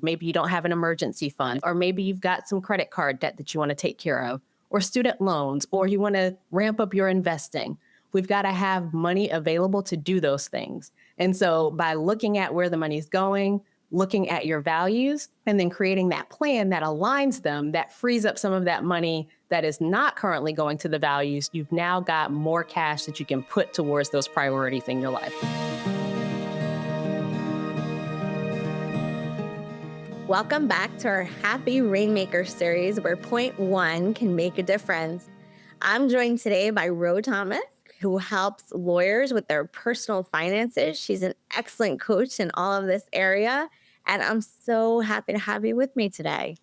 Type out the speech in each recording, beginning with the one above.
Maybe you don't have an emergency fund, or maybe you've got some credit card debt that you want to take care of, or student loans, or you want to ramp up your investing. We've got to have money available to do those things. And so by looking at where the money's going, looking at your values, and then creating that plan that aligns them, that frees up some of that money that is not currently going to the values, you've now got more cash that you can put towards those priorities in your life. Welcome back to our Happy Rainmaker series, where point one can make a difference. I'm joined today by Rho Thomas, who helps lawyers with their personal finances. She's an excellent coach in all of this area, and I'm so happy to have you with me today.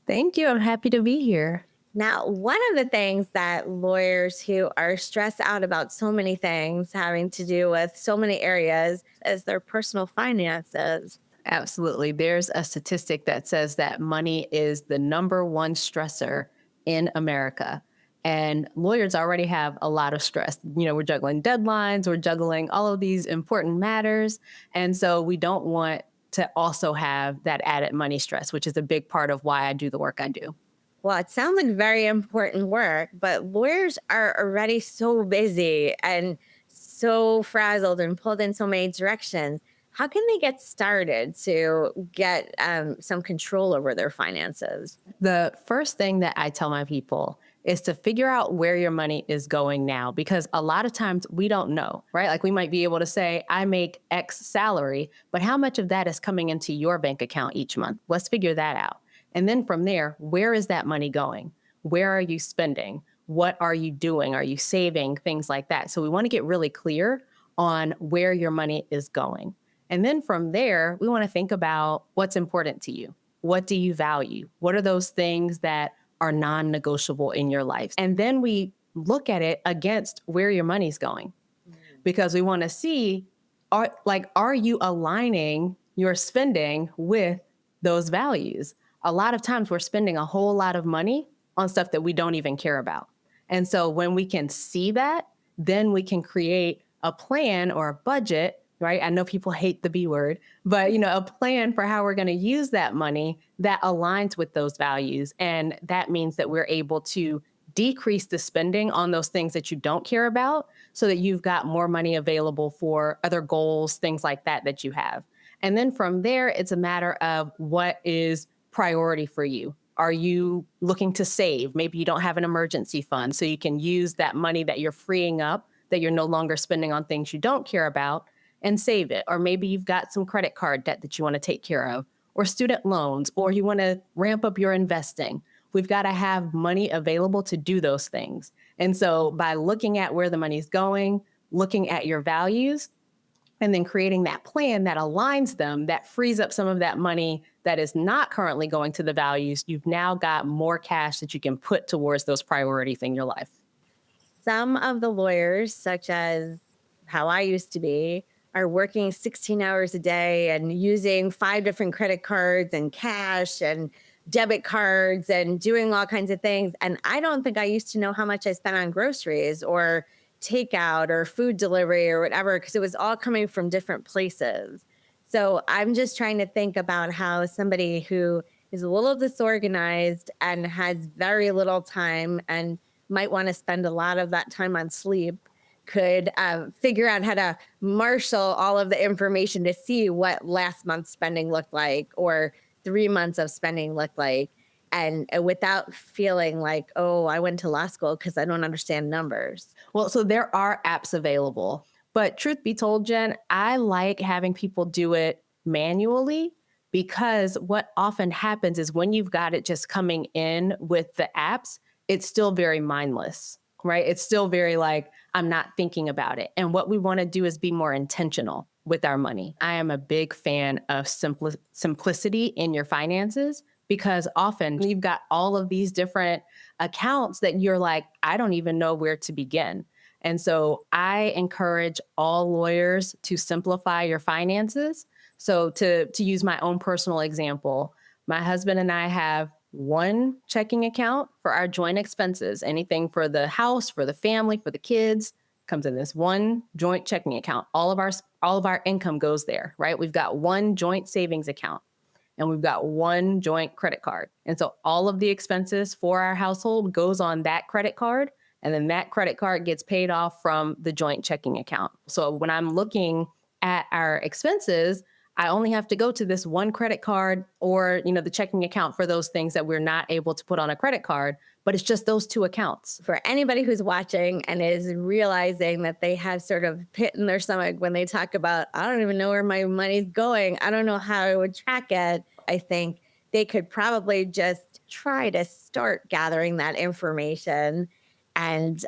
Thank you. I'm happy to be here. Now, one of the things that lawyers who are stressed out about so many things having to do with so many areas is their personal finances. Absolutely. There's a statistic that says that money is the number one stressor in America. And lawyers already have a lot of stress. We're juggling deadlines, we're juggling all of these important matters. And so we don't want to also have that added money stress, which is a big part of why I do the work I do. Well, it sounds like very important work, but lawyers are already so busy and so frazzled and pulled in so many directions. How can they get started to get some control over their finances? The first thing that I tell my people is to figure out where your money is going now, because a lot of times we don't know, right? Like we might be able to say, I make X salary, but how much of that is coming into your bank account each month? Let's figure that out. And then from there, where is that money going? Where are you spending? What are you doing? Are you saving? Things like that. So we want to get really clear on where your money is going. And then from there, we want to think about what's important to you. What do you value? What are those things that are non-negotiable in your life? And then we look at it against where your money's going, because we want to see, are you aligning your spending with those values? A lot of times we're spending a whole lot of money on stuff that we don't even care about. And so when we can see that, then we can create a plan or a budget, right? I know people hate the B word, but a plan for how we're going to use that money that aligns with those values. And that means that we're able to decrease the spending on those things that you don't care about, so that you've got more money available for other goals, things like that you have. And then from there, it's a matter of what is priority for you. Are you looking to save? Maybe you don't have an emergency fund, so you can use that money that you're freeing up, that you're no longer spending on things you don't care about, and save it. Or maybe you've got some credit card debt that you want to take care of, or student loans, or you want to ramp up your investing. We've got to have money available to do those things. And so by looking at where the money's going, looking at your values, and then creating that plan that aligns them, that frees up some of that money that is not currently going to the values, you've now got more cash that you can put towards those priorities in your life. Some of the lawyers, such as how I used to be, are working 16 hours a day and using 5 different credit cards and cash and debit cards and doing all kinds of things. And I don't think I used to know how much I spent on groceries or takeout or food delivery or whatever, because it was all coming from different places. So I'm just trying to think about how somebody who is a little disorganized and has very little time and might want to spend a lot of that time on sleep could figure out how to marshal all of the information to see what last month's spending looked like or 3 months of spending looked like, and without feeling like, oh, I went to law school because I don't understand numbers. Well, so there are apps available, but truth be told, Jen, I like having people do it manually, because what often happens is when you've got it just coming in with the apps, it's still very mindless, right? It's still very like, I'm not thinking about it. And what we want to do is be more intentional with our money. I am a big fan of simplicity in your finances, because often you've got all of these different accounts that you're like, I don't even know where to begin. And so I encourage all lawyers to simplify your finances. So to use my own personal example, my husband and I have one checking account for our joint expenses. Anything for the house, for the family, for the kids comes in this one joint checking account. All of our income goes there, right? We've got one joint savings account. and we've got one joint credit card. And so all of the expenses for our household goes on that credit card. And then that credit card gets paid off from the joint checking account. So when I'm looking at our expenses, I only have to go to this one credit card or, the checking account for those things that we're not able to put on a credit card, but it's just those two accounts. For anybody who's watching and is realizing that they have sort of pit in their stomach when they talk about, I don't even know where my money's going, I don't know how I would track it, I think they could probably just try to start gathering that information and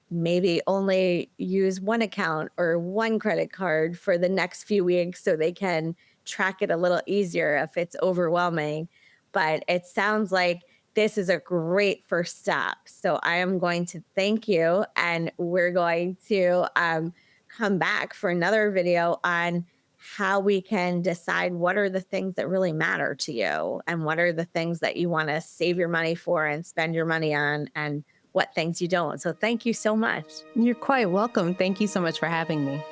maybe only use one account or one credit card for the next few weeks so they can track it a little easier if it's overwhelming. But it sounds like this is a great first step. So I am going to thank you, and we're going to come back for another video on how we can decide what are the things that really matter to you and what are the things that you want to save your money for and spend your money on, and what things you don't. So thank you so much. You're quite welcome. Thank you so much for having me.